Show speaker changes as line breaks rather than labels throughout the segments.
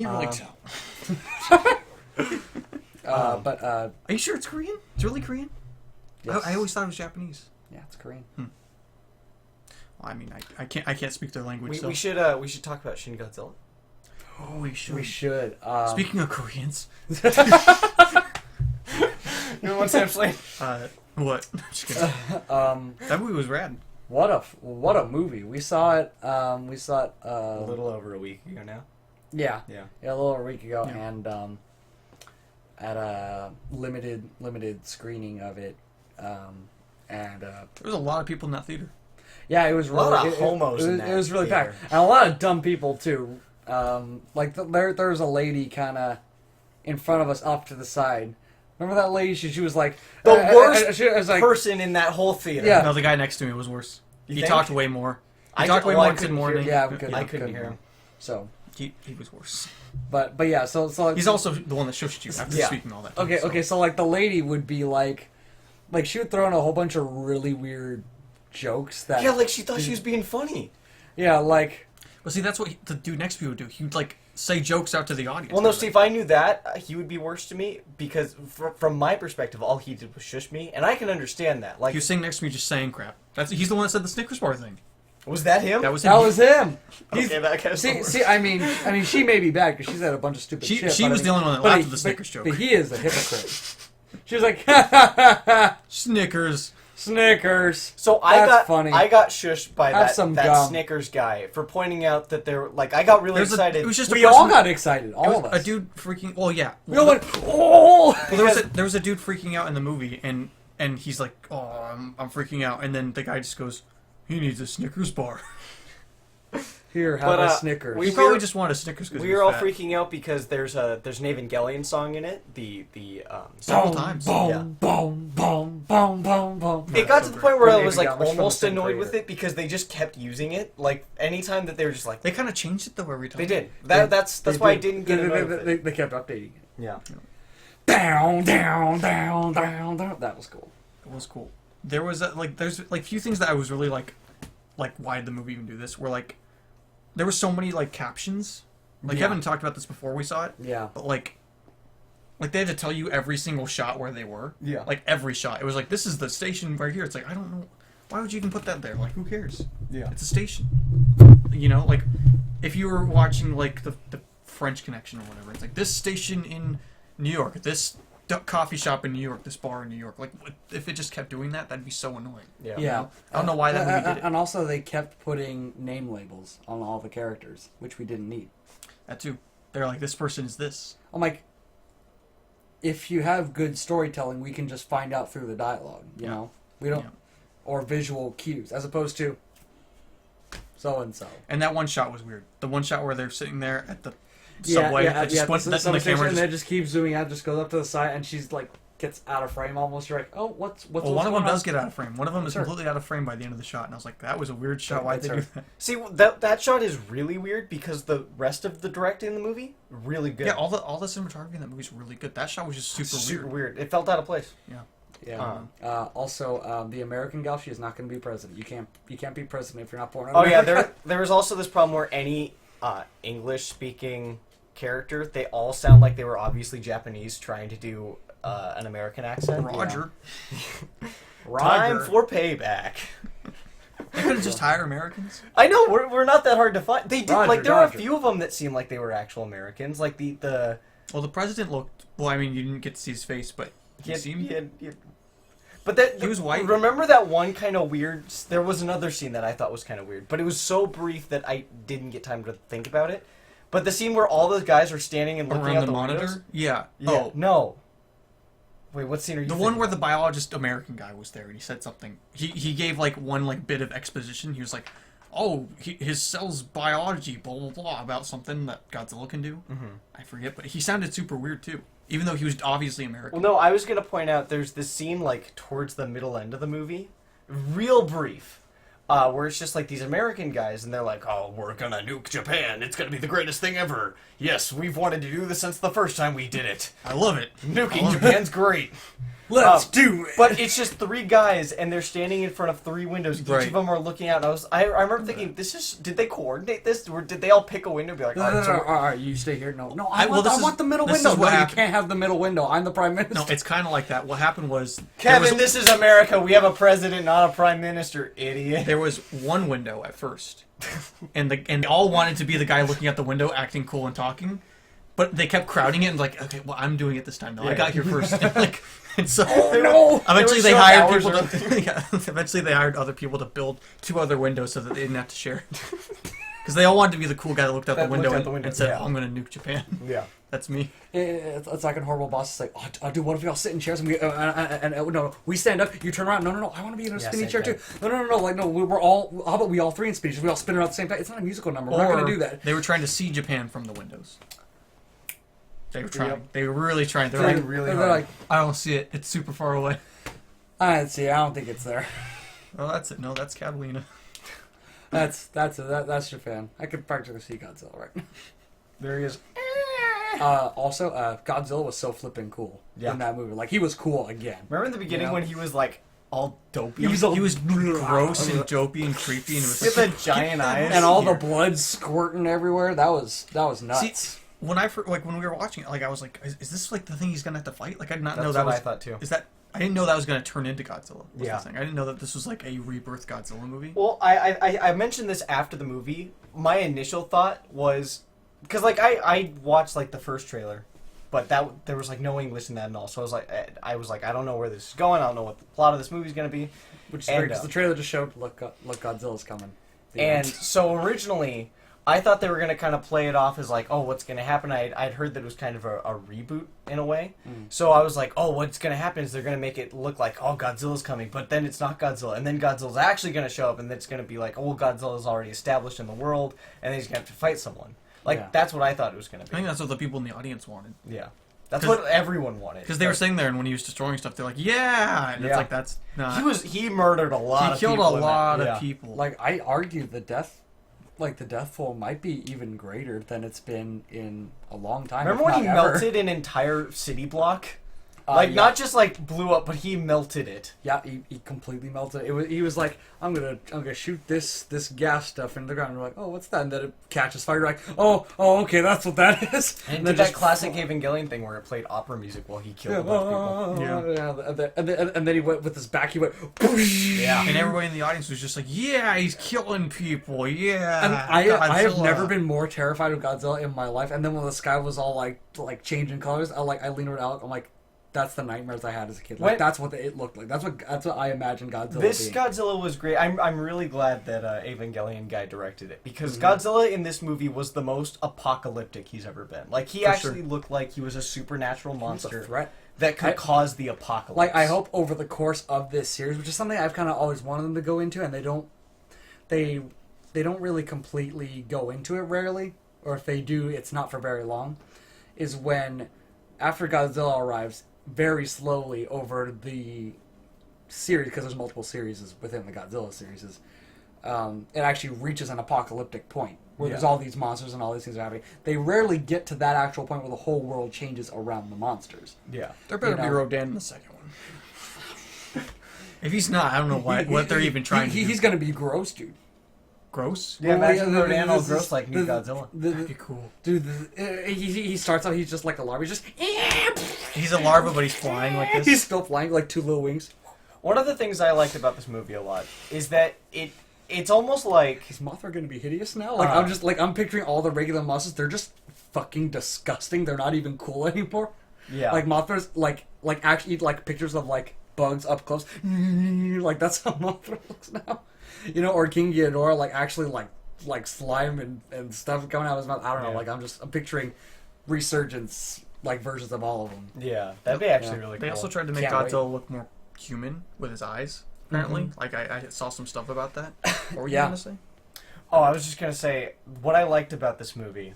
so.
Are
you sure it's Korean? It's really Korean?
Yes.
I always thought it was Japanese.
Yeah, it's Korean.
Well, I mean, I can't speak their language.
We should talk about Shin Godzilla.
Oh, we should.
We should.
Speaking of Koreans.
You know what I'm saying?
What? Just kidding. That movie was rad.
What a movie. We saw it.
A little over a week ago now.
Yeah, a little over a week ago,
Yeah.
and at a limited screening of it, and
There was a lot of people in that theater.
yeah, it was
A lot
really
of homos in that
it was really
theater.
packed, and a lot of dumb people too. There was a lady kind of in front of us, off to the side. Remember that lady? She was like
The worst
she was like,
person in that whole theater.
Yeah.
No, the guy next to me was worse.
You
He
think?
talked way more. He
I
talked
d-
way
well, I
more. Did
couldn't
more
hear-
than
yeah,
I couldn't hear him.
So
he was worse.
but yeah, so
He's also the one that shushed you after
Yeah.
speaking all that.
okay, so like the lady would be like she would throw in a whole bunch of really weird jokes that
Yeah, like she thought she was being funny.
yeah, like
But see, that's what the dude next to me would do. He would like say jokes out to the audience.
Well, no, see, if I knew that, he would be worse to me because, from my perspective, all he did was shush me, and I can understand that. Like,
He was sitting next to me just saying crap. He's the one that said the Snickers bar thing.
was that him?
That was him.
that was him.
Okay, that guy's the worst.
See, I mean, she may be bad because she's had a bunch of stupid shit.
She
but
was
I
the
mean-
only one that
but
laughed
he-
at the Snickers joke.
But he is a hypocrite. She was like,
Snickers.
Snickers.
So
That's funny.
I got shushed by
Have
that
some gum.
Snickers guy for pointing out that they're like I got really excited.
It was just a
We
person,
all got excited.
it
All
was
of us.
a dude freaking. Well, yeah.
We all went, oh!
Well, there was a dude freaking out in the movie, and he's like, "Oh, I'm freaking out," and then the guy just goes, "He needs a Snickers bar."
Here, have
But,
a Snickers.
We probably just wanted a Snickers because
we were all freaking out because there's an Evangelion song in it.
several times.
Yeah.
Boom, boom, boom, boom, boom.
It got to the point where
From
I was like
Evangelion, which from the
almost
same
annoyed with
creator.
it because they just kept using it. Like anytime that they were just like
They kind of changed it though every time.
they did. That's why I didn't get annoyed with it.
They kept updating it.
Yeah.
Down, down, down, down, down. That was cool.
It was cool. There was there's few things that I was really like why did the movie even do this? Where like there were so many like captions. Like
Yeah.
Kevin talked about this before we saw it.
Yeah.
But like they had to tell you every single shot where they were.
Yeah.
Like every shot. It was like this is the station right here. It's like I don't know why would you even put that there? Like who cares?
Yeah.
It's a station. You know, like if you were watching like the French Connection or whatever, it's like this station in New York, this coffee shop in New York, this bar in New York. Like if it just kept doing that, that'd be so annoying.
Yeah.
Yeah.
I don't know why that movie did it.
And also, they kept putting name labels on all the characters, which we didn't need.
That too. They're like this person is this.
I'm like, if you have good storytelling, we can just find out through the dialogue. You
Yeah.
know, we don't,
Yeah.
or visual cues, as opposed to so and so.
And that one shot was weird. The one shot where they're sitting there at the subway, that just went,
so
that, and the camera
and
just,
they just keeps zooming out, just goes up to the side, and she's like gets out of frame almost. You're like, oh, what's
well, one of them
going
does
on?
get out of frame. One of them is
Sure.
completely out of frame by the end of the shot, and I was like, that was a weird shot. Why'd they
That's
do
her.
that?
See, that shot is really weird because the rest of the directing in the movie really good.
Yeah, all the cinematography in that movie is really good. That shot was just super weird.
It felt out of place.
Yeah.
Yeah. Also, the American gal, she is not going to be president. You can't be president if you're not born. in
Oh yeah,
America.
there was also this problem where any English speaking character, they all sound like they were obviously Japanese trying to do an American accent.
Roger.
Time for payback.
They could have just hired Americans.
I know we're not that hard to find. They did
Roger,
like there were a
Roger.
few of them that seemed like they were actual Americans, like the
Well, the president looked. Well, I mean, you didn't get to see his face, but
he had,
seemed.
he had- but that
He was white.
Remember that one kind of weird? There was another scene that I thought was kind of weird, but it was so brief that I didn't get time to think about it. But the scene where all those guys are standing and looking
Around
out
the
the
monitor.
windows?
Yeah.
Yeah.
Oh,
No. Wait, what scene are you?
the
thinking
one where
of?
the biologist American guy was there and he said something. He gave like one like bit of exposition. He was like, "Oh, his cell's biology, blah blah blah," about something that Godzilla can do.
Mm-hmm.
I forget, but he sounded super weird too, even though he was obviously American.
Well, no, I was gonna point out there's this scene like towards the middle end of the movie, real brief, where it's just like these American guys and they're like, "Oh, we're gonna nuke Japan. It's gonna be the greatest thing ever. Yes, we've wanted to do this since the first time we did it.
I love it.
Nuking Japan's great."
Let's do it.
But it's just three guys, and they're standing in front of three windows. Each
Right.
of them are looking out. And I remember thinking, did they coordinate this, or did they all pick a window and be like,
No,
all right, so
all right, you stay here. No, I
well,
want the middle
this
window.
is what
No, you
happened.
can't have the middle window. I'm the prime minister.
No, it's kind of like that. What happened was
Kevin, this is America. We have a president, not a prime minister, idiot.
there was one window at first, and they all wanted to be the guy looking out the window, acting cool and talking, but they kept crowding it and like, okay, well, I'm doing it this time. No, I
Yeah.
got here first. And so
no!
eventually
They
they
were
hired
short
people
hours
to. Yeah, eventually they hired other people to build two other windows so that they didn't have to share. Because they all wanted to be the cool guy that looked out the
That
window,
looked out
and,
the window,
and said,
yeah.
"Oh, I'm going to nuke Japan."
Yeah.
That's me.
It's like a horrible boss. It's like, oh, dude, what if we all sit in chairs and no, we stand up, you turn around. No, I want to be in a spinny
same
chair
thing.
too. No, like no, we're all. How about we all three in spinny chairs? We all spin around at the same time. It's not a musical number. We're not going to do that.
They were trying to see Japan from the windows. They were trying.
Yep.
They were really trying. They're
Trying
like,
really
they're
hard.
like,
I don't see it. It's super far away.
see. I don't think it's there.
Oh, that's it. No, that's Catalina.
That's Japan. I could practically see Godzilla right now.
There he is.
Also, Godzilla was so flipping cool
Yeah.
in that movie. Like, he was cool again.
Remember in the beginning
Yeah.
when he was like all dopey?
He was gross and dopey and creepy, and it was
with the giant eyes.
And all the blood squirting everywhere. That was nuts.
See, when when we were watching it, like I was like, is this like the thing he's gonna have to fight? Like I did not know
That's
that
what
was.
I thought too.
Is that I didn't know that was gonna turn into Godzilla. Was
Yeah.
the thing. I didn't know that this was like a rebirth Godzilla movie.
Well, I mentioned this after the movie. My initial thought was because like I watched like the first trailer, but there was like no English in that at all. So I was like I don't know where this is going. I don't know what the plot of this movie is gonna be.
Which is
And,
weird because the trailer just showed, look, Godzilla's coming. The
And
end.
so originally, I thought they were going to kind of play it off as like, oh, what's going to happen? I'd heard that it was kind of a reboot in a way. So I was like, oh, what's going to happen is they're going to make it look like, oh, Godzilla's coming, but then it's not Godzilla. And then Godzilla's actually going to show up, and it's going to be like, oh, Godzilla's already established in the world, and then he's going to have to fight someone. Like,
Yeah.
that's what I thought it was going to
I think
be.
that's what the people in the audience wanted.
Yeah. That's
'Cause-
what everyone wanted.
Because they were sitting there, and when he was destroying stuff, they're like, "Yeah," and it's
Yeah.
like that's not.
He murdered a lot
He
of
killed
people.
a
in that.
lot
Yeah.
of people.
Like, I argue the death toll might be even greater than it's been in a long time.
Remember
if
when he
not ever.
melted an entire city block?
Yeah.
Not just like blew up, but he melted it.
Yeah, he completely melted. He was like, I'm gonna shoot this gas stuff into the ground. And we're like, oh, what's that? And then it catches fire. You're like, oh, okay, that's what that is.
And
then
did that
just-
classic Evangelion thing where it played opera music while he killed a bunch of people.
Yeah.
And then he went with his back. He went, whoosh.
Yeah.
And everybody in the audience was just like, "Yeah, he's killing people. Yeah."
And I have
Godzilla."
never been more terrified of Godzilla in my life. And then when the sky was all like changing colors, I leaned over to Alec. I'm like, that's the nightmares I had as a kid. Like,
When-
that's what it looked like. That's what I imagined Godzilla
This
being.
Godzilla was great. I'm really glad that Evangelion guy directed it because Godzilla in this movie was the most apocalyptic he's ever been. Like he
For
actually
sure.
looked like he was a supernatural
He was a
monster
threat.
that could
I-
cause the apocalypse.
Like, I hope over the course of this series, which is something I've kind of always wanted them to go into, and they don't really completely go into it rarely, or if they do, it's not for very long, is when, after Godzilla arrives, very slowly over the series, because there's multiple series within the Godzilla series, it actually reaches an apocalyptic point, where there's
Yeah.
all these monsters and all these things are happening. They rarely get to that actual point where the whole world changes around the monsters.
yeah.
There better be
know.
Rodan in the second one. If he's not, I don't know what they're even trying to do.
He's gonna be gross, dude.
Gross.
Yeah, imagine
Well,
Rodan all
this is-
gross like new Godzilla.
That'd be cool.
Dude, he starts out, he's just like a larva. He's just...
He's a larva, but he's flying like this.
He's still flying, like two little wings.
One of the things I liked about this movie a lot is that it's almost like
Is Mothra gonna be hideous now? Like, I'm picturing all the regular monsters, they're just fucking disgusting. They're not even cool anymore.
yeah.
Like, Mothra's, like actually, like, pictures of, like, bugs up close. Like, that's how Mothra looks now. You know, or King Ghidorah, like, actually, like slime and stuff coming out of his mouth. I don't know,
Yeah.
like, I'm picturing resurgence, like, versions of all of them.
yeah, that'd be actually
Yeah.
really cool.
They also tried to make
Can't wait.
Godzilla look more human with his eyes. Apparently, like I saw some stuff about that. What were you
Yeah.
gonna say?
Oh, I was just gonna say what I liked about this movie,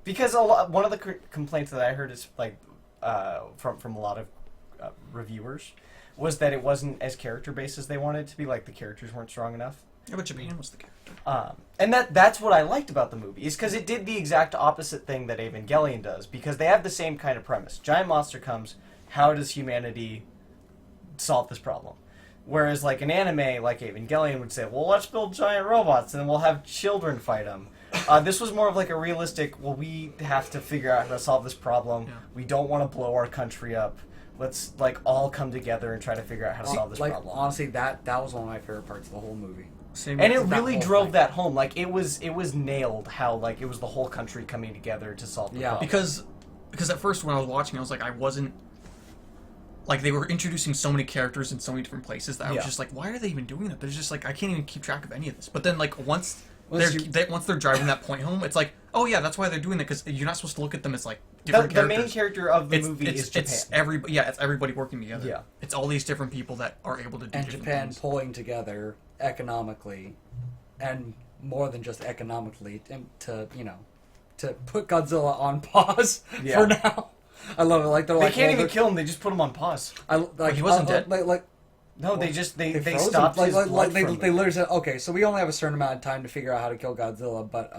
because one of the complaints that I heard is like from a lot of reviewers was that it wasn't as character based as they wanted it to be. Like the characters weren't strong enough,
Yeah, but Japan was the character.
and that's what I liked about the movie is because it did the exact opposite thing that Evangelion does because they have the same kind of premise. Giant monster comes. How does humanity solve this problem. Whereas, like, an anime, like Evangelion would say, well, let's build giant robots, and then we'll have children fight them. This was more of, like, a realistic, well, we have to figure out how to solve this problem. Yeah. We don't want to blow our country up. Let's, like, all come together and try to figure out how to solve this problem.
Honestly, that was one of my favorite parts of the whole movie.
And it really drove that home. Like, it was nailed how, like, it was the whole country coming together to solve the problem.
Because at first when I was watching, I was like, I wasn't... Like, they were introducing so many characters in so many different places that I was just like, why are they even doing that? There's just, like, I can't even keep track of any of this. But then, like, once they're driving that point home, it's like, oh, yeah, that's why they're doing that, because you're not supposed to look at them as, like, different characters.
The main character of the movie is Japan.
It's everybody working together. Yeah. It's all these different people that are able to do different
Japan
things.
Pulling together economically, and more than just economically, to put Godzilla on pause for now. I love it. Like,
they can't even kill him. They just put him on pause.
He wasn't dead.
No, they stopped his blood
they literally said, okay, so we only have a certain amount of time to figure out how to kill Godzilla, but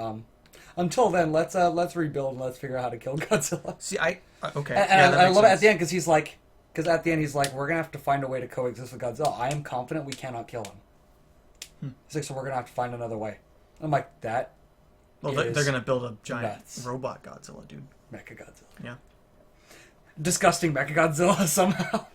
until then, let's rebuild and let's figure out how to kill Godzilla.
See, okay.
And I love it at the end because at the end he's like, we're gonna have to find a way to coexist with Godzilla. I am confident we cannot kill him. He's like, so we're gonna have to find another way. I'm like, that.
Well, they're gonna build a giant robot Godzilla, dude.
Mecha Godzilla.
Yeah.
Disgusting Mechagodzilla somehow.